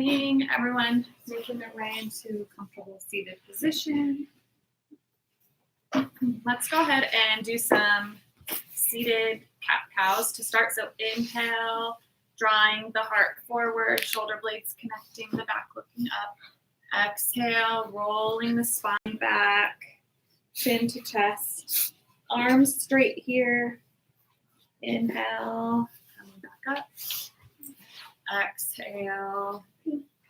morning, everyone. Making their way into comfortable seated position. Let's go ahead and do some seated cat-cows to start. So inhale, drawing the heart forward, shoulder blades connecting, the back looking up. Exhale, rolling the spine back, chin to chest, arms straight here. Inhale, coming back up. Exhale,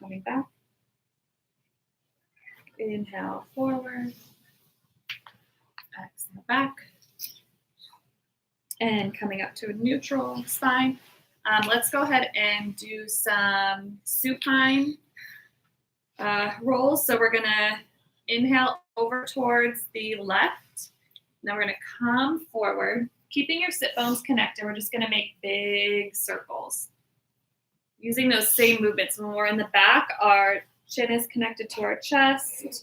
coming back. Inhale, forward. Exhale, back. And coming up to a neutral spine. Let's go ahead and do some supine rolls. So we're going to inhale over towards the left. Now we're going to come forward. Keeping your sit bones connected, we're just going to make big circles. Using those same movements. When we're in the back, our chin is connected to our chest. And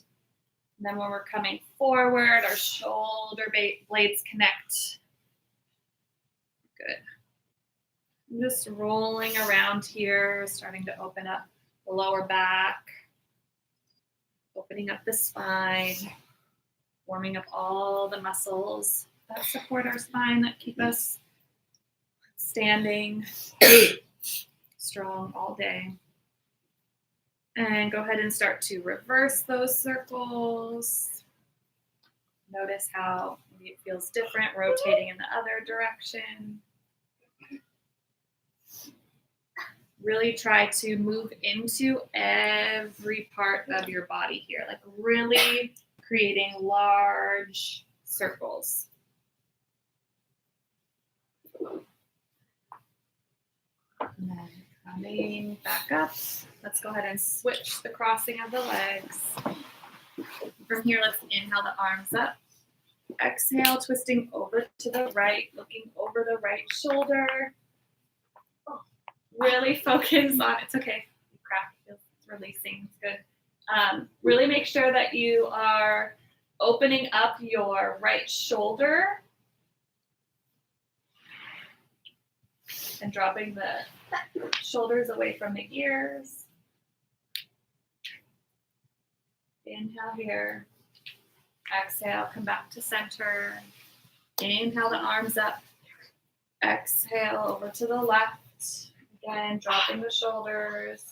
then when we're coming forward, our shoulder blades connect. Good. I'm just rolling around here, starting to open up the lower back, opening up the spine, warming up all the muscles that support our spine, that keep us standing strong all day. And go ahead and start to reverse those circles. Notice how maybe it feels different, rotating in the other direction. Really try to move into every part of your body here, like really creating large circles. And then coming back up. Let's go ahead and switch the crossing of the legs. From here, let's inhale the arms up. Exhale, twisting over to the right, looking over the right shoulder. Really focus on, it's okay, crack, it's releasing, it's good. Really make sure that you are opening up your right shoulder and dropping the shoulders away from the ears. Inhale here. Exhale, come back to center. Inhale the arms up. Exhale over to the left. Again, dropping the shoulders.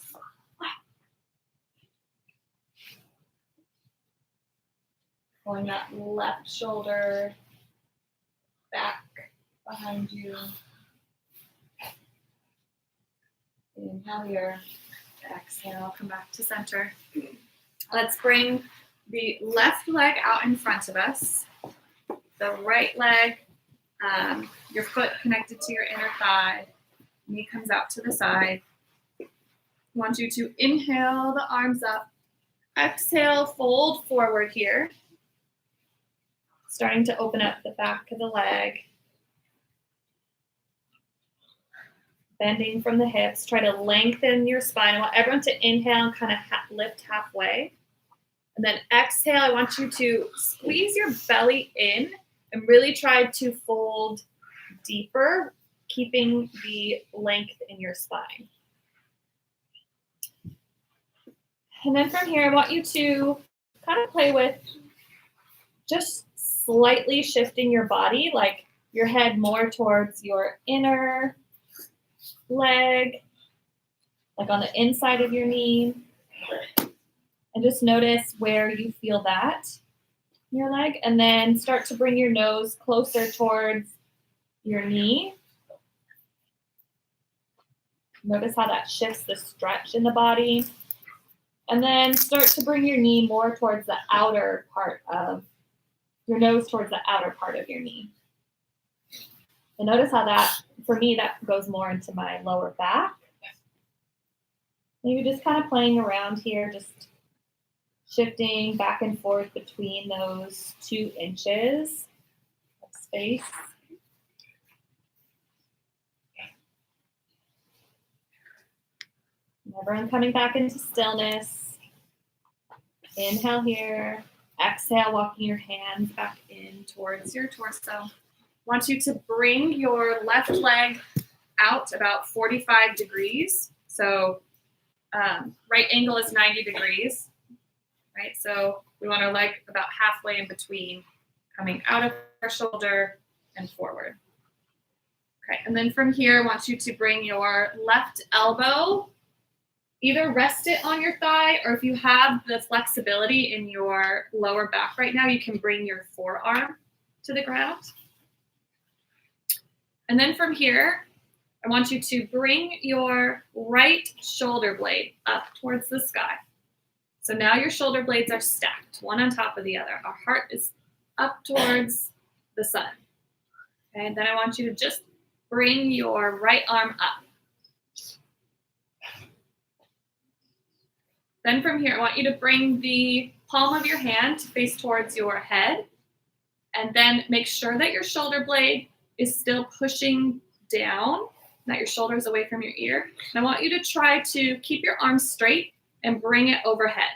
Pulling that left shoulder back behind you. Inhale here. Exhale, come back to center. Let's bring the left leg out in front of us. The right leg, your foot connected to your inner thigh. Knee comes out to the side. I want you to inhale the arms up. Exhale, fold forward here. Starting to open up the back of the leg. Bending from the hips. Try to lengthen your spine. I want everyone to inhale and kind of lift halfway. And then exhale, I want you to squeeze your belly in and really try to fold deeper, keeping the length in your spine. And then from here, I want you to kind of play with just slightly shifting your body, like your head more towards your inner leg, like on the inside of your knee. And just notice where you feel that in your leg. And then start to bring your nose closer towards your knee. Notice how that shifts the stretch in the body. And then start to bring your knee more towards the outer part of your nose, towards the outer part of your knee. And notice how that, for me, that goes more into my lower back. Maybe just kind of playing around here, just shifting back and forth between those 2 inches of space. Everyone coming back into stillness. Inhale here. Exhale, walking your hands back in towards your torso. I want you to bring your left leg out about 45 degrees. So right angle is 90 degrees, right? So we want our leg about halfway in between, coming out of our shoulder and forward. Okay, and then from here, I want you to bring your left elbow, either rest it on your thigh, or if you have the flexibility in your lower back right now, you can bring your forearm to the ground. And then from here, I want you to bring your right shoulder blade up towards the sky. So now your shoulder blades are stacked, one on top of the other. Our heart is up towards the sun. Okay, and then I want you to just bring your right arm up. Then from here, I want you to bring the palm of your hand to face towards your head. And then make sure that your shoulder blade is still pushing down, that your shoulder is away from your ear. And I want you to try to keep your arms straight and bring it overhead.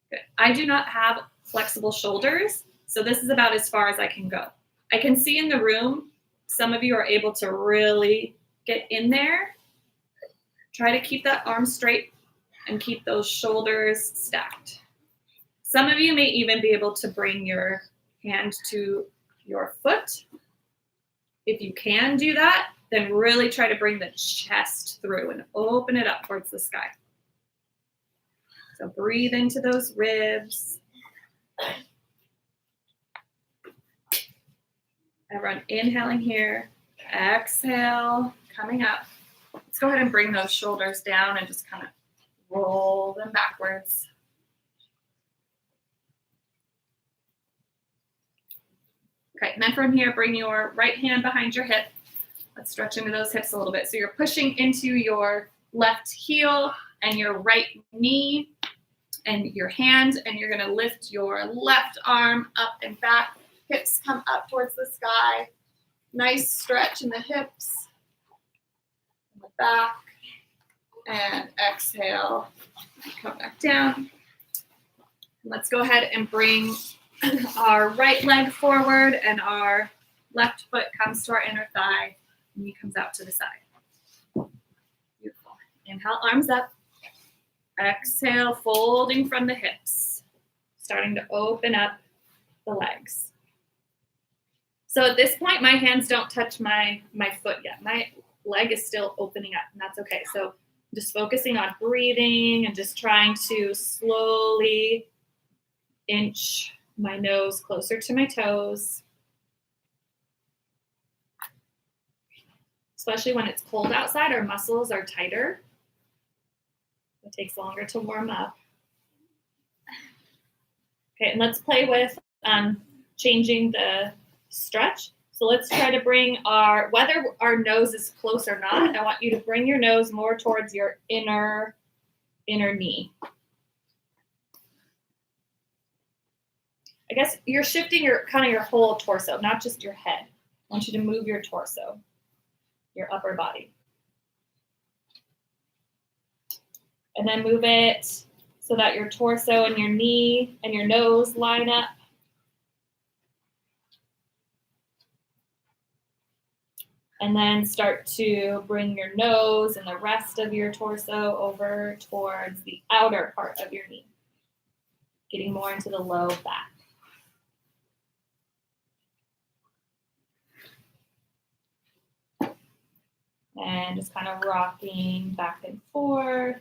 Good. I do not have flexible shoulders, so this is about as far as I can go. I can see in the room, some of you are able to really get in there. Try to keep that arm straight and keep those shoulders stacked. Some of you may even be able to bring your hand to your foot. If you can do that, then really try to bring the chest through and open it up towards the sky. So breathe into those ribs. Everyone inhaling here, exhale, coming up. Let's go ahead and bring those shoulders down and just kind of roll them backwards. Okay, and then from here, bring your right hand behind your hip. Let's stretch into those hips a little bit. So you're pushing into your left heel and your right knee and your hand, and you're gonna lift your left arm up and back. Hips come up towards the sky. Nice stretch in the hips, in the back, and exhale, come back down. Let's go ahead and bring our right leg forward and our left foot comes to our inner thigh and knee comes out to the side. Beautiful. Inhale, arms up. Exhale, folding from the hips, starting to open up the legs. So at this point, my hands don't touch my foot yet. My leg is still opening up, and that's okay. So just focusing on breathing and just trying to slowly inch my nose closer to my toes. Especially when it's cold outside, our muscles are tighter. It takes longer to warm up. Okay, and let's play with changing the stretch. So let's try to bring whether our nose is close or not, I want you to bring your nose more towards your inner knee. I guess you're shifting your whole torso, not just your head. I want you to move your torso, your upper body. And then move it so that your torso and your knee and your nose line up. And then start to bring your nose and the rest of your torso over towards the outer part of your knee, getting more into the low back. And just kind of rocking back and forth.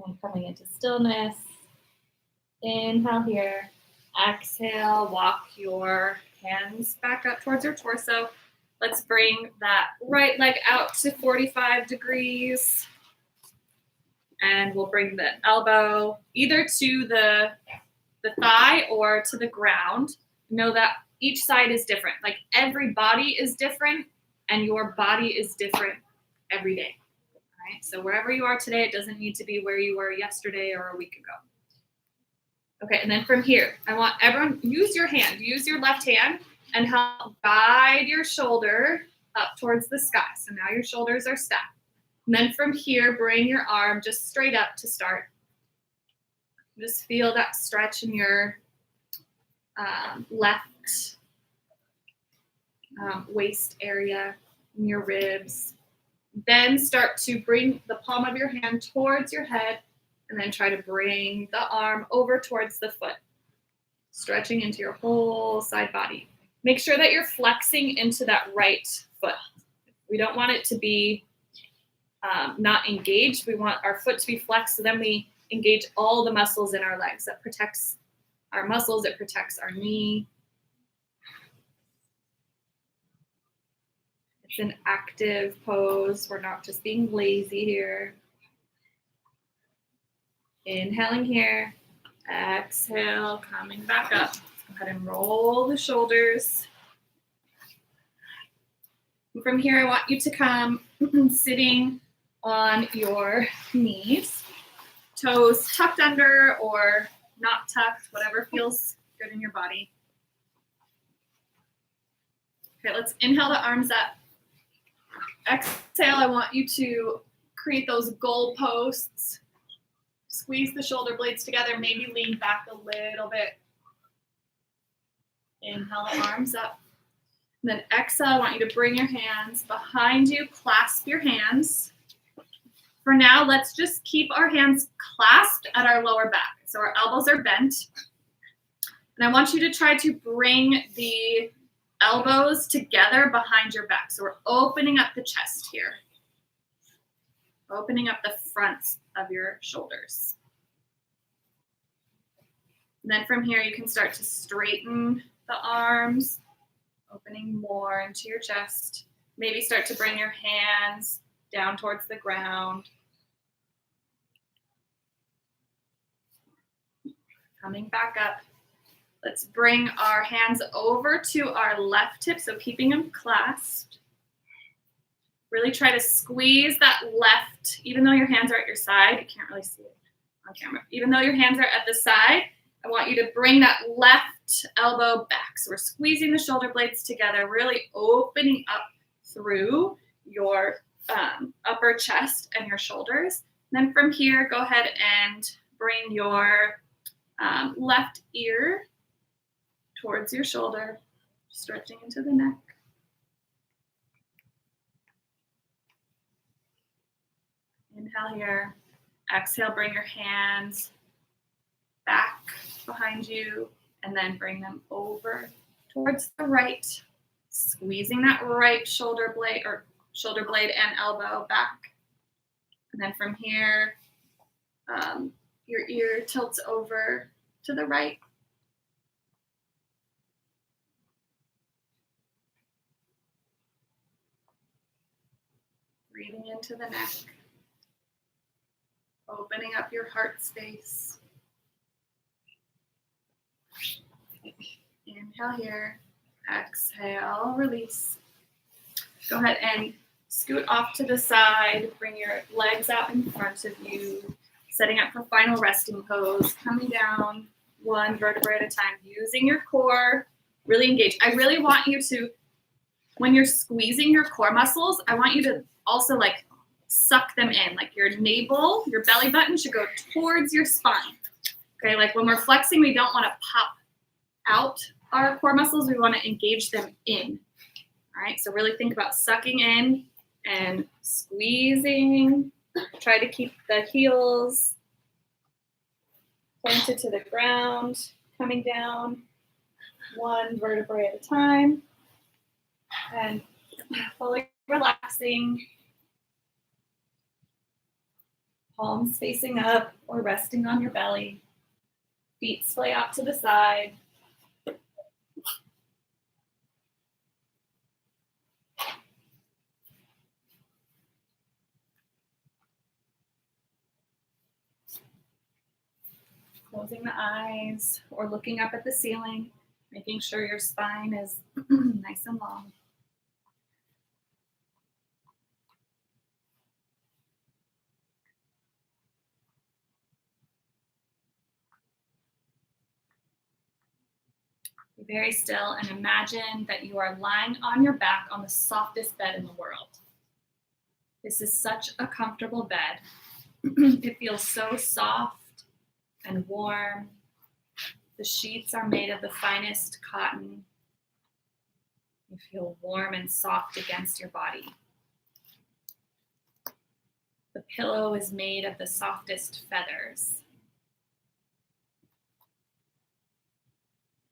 And coming into stillness. Inhale here. Exhale, walk your hands back up towards your torso. Let's bring that right leg out to 45 degrees. And we'll bring the elbow either to the thigh or to the ground. Know that each side is different. Like every body is different and your body is different every day. Right? So wherever you are today, it doesn't need to be where you were yesterday or a week ago. Okay, and then from here, I want everyone, use your left hand and help guide your shoulder up towards the sky. So now your shoulders are stacked. And then from here, bring your arm just straight up to start. Just feel that stretch in your left waist area, in your ribs. Then start to bring the palm of your hand towards your head and then try to bring the arm over towards the foot, stretching into your whole side body. Make sure that you're flexing into that right foot. We don't want it to be not engaged. We want our foot to be flexed, so then we engage all the muscles in our legs. That protects our muscles, it protects our knee. It's an active pose. We're not just being lazy here. Inhaling here. Exhale, coming back up. Go ahead and roll the shoulders. And from here, I want you to come sitting on your knees. Toes tucked under or not tucked, whatever feels good in your body. Okay, let's inhale the arms up. Exhale, I want you to create those goal posts. Squeeze the shoulder blades together, maybe lean back a little bit. Inhale the arms up. And then exhale, I want you to bring your hands behind you, clasp your hands. For now, let's just keep our hands clasped at our lower back. So our elbows are bent. And I want you to try to bring the elbows together behind your back. So we're opening up the chest here. Opening up the front of your shoulders. And then from here, you can start to straighten the arms, opening more into your chest. Maybe start to bring your hands down towards the ground. Coming back up. Let's bring our hands over to our left hip, so keeping them clasped. Really try to squeeze that left, even though your hands are at your side. You can't really see it on camera. Even though your hands are at the side, I want you to bring that left elbow back. So we're squeezing the shoulder blades together, really opening up through your upper chest and your shoulders. And then from here, go ahead and bring your left ear towards your shoulder, stretching into the neck. Inhale here. Exhale, bring your hands back behind you and then bring them over towards the right, squeezing that right shoulder blade and elbow back. And then from here, your ear tilts over to the right. Breathing into the neck. Opening up your heart space. Inhale here. Exhale, release. Go ahead and scoot off to the side. Bring your legs out in front of you. Setting up for final resting pose. Coming down one vertebrae at a time. Using your core. Really engage. I really want you to, when you're squeezing your core muscles, I want you to also like suck them in. Like your navel, your belly button should go towards your spine. Okay, like when we're flexing, we don't want to pop out our core muscles. We want to engage them in. All right, so really think about sucking in and squeezing. Try to keep the heels pointed to the ground, coming down one vertebrae at a time. And fully relaxing. Palms facing up or resting on your belly. Feet splay out to the side. Closing the eyes or looking up at the ceiling, making sure your spine is nice and long. Be very still and imagine that you are lying on your back on the softest bed in the world. This is such a comfortable bed. It feels so soft and warm. The sheets are made of the finest cotton. You feel warm and soft against your body. The pillow is made of the softest feathers.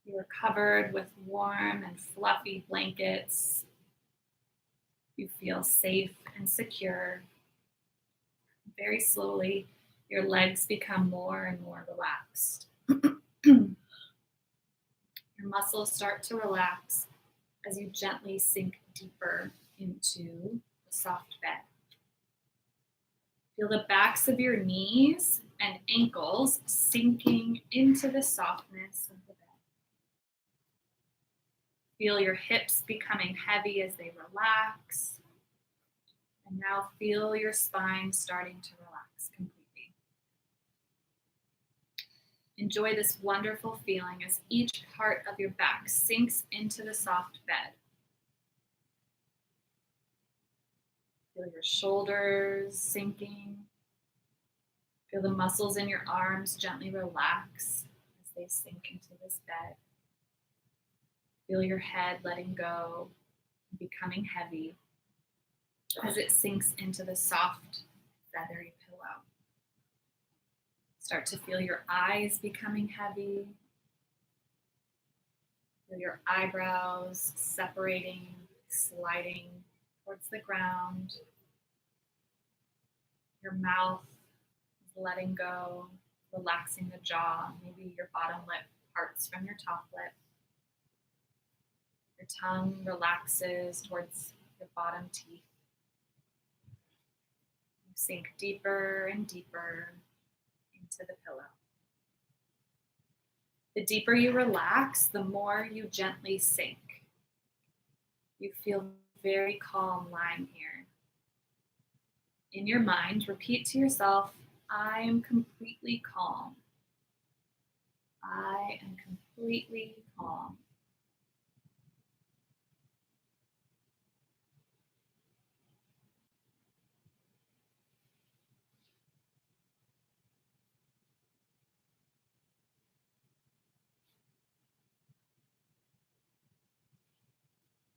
You are covered with warm and fluffy blankets. You feel safe and secure. Very slowly, your legs become more and more relaxed. Your muscles start to relax as you gently sink deeper into the soft bed. Feel the backs of your knees and ankles sinking into the softness of the bed. Feel your hips becoming heavy as they relax. And now feel your spine starting to relax completely. Enjoy this wonderful feeling as each part of your back sinks into the soft bed. Feel your shoulders sinking. Feel the muscles in your arms gently relax as they sink into this bed. Feel your head letting go, becoming heavy as it sinks into the soft, feathery pillow. Start to feel your eyes becoming heavy. Feel your eyebrows separating, sliding towards the ground. Your mouth is letting go, relaxing the jaw. Maybe your bottom lip parts from your top lip. Your tongue relaxes towards your bottom teeth. You sink deeper and deeper into the pillow. The deeper you relax, the more you gently sink. You feel very calm lying here. In your mind, repeat to yourself, I am completely calm. I am completely calm.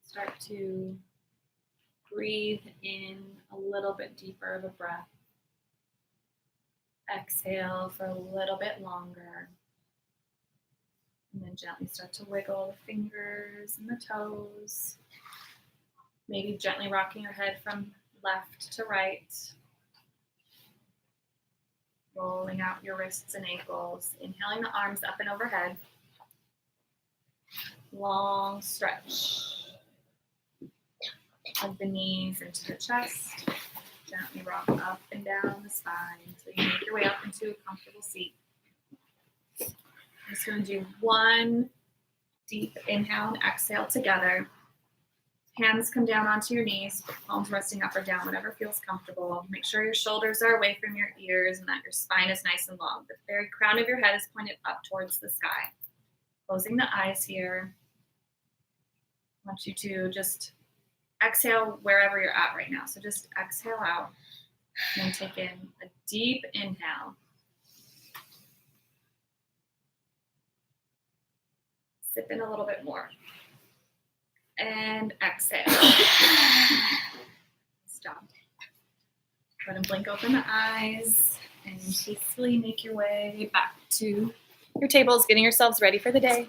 Start to breathe in a little bit deeper of a breath. Exhale for a little bit longer. And then gently start to wiggle the fingers and the toes. Maybe gently rocking your head from left to right. Rolling out your wrists and ankles. Inhaling the arms up and overhead. Long stretch. Hug the knees into the chest. Gently rock up and down the spine until you make your way up into a comfortable seat. I'm just going to do one deep inhale and exhale together. Hands come down onto your knees, palms resting up or down, whatever feels comfortable. Make sure your shoulders are away from your ears and that your spine is nice and long. The very crown of your head is pointed up towards the sky. Closing the eyes here. I want you to just exhale wherever you're at right now. So just exhale out and then take in a deep inhale. Sip in a little bit more. And exhale. Stop. Go ahead and blink open the eyes and peacefully make your way back to your tables, getting yourselves ready for the day.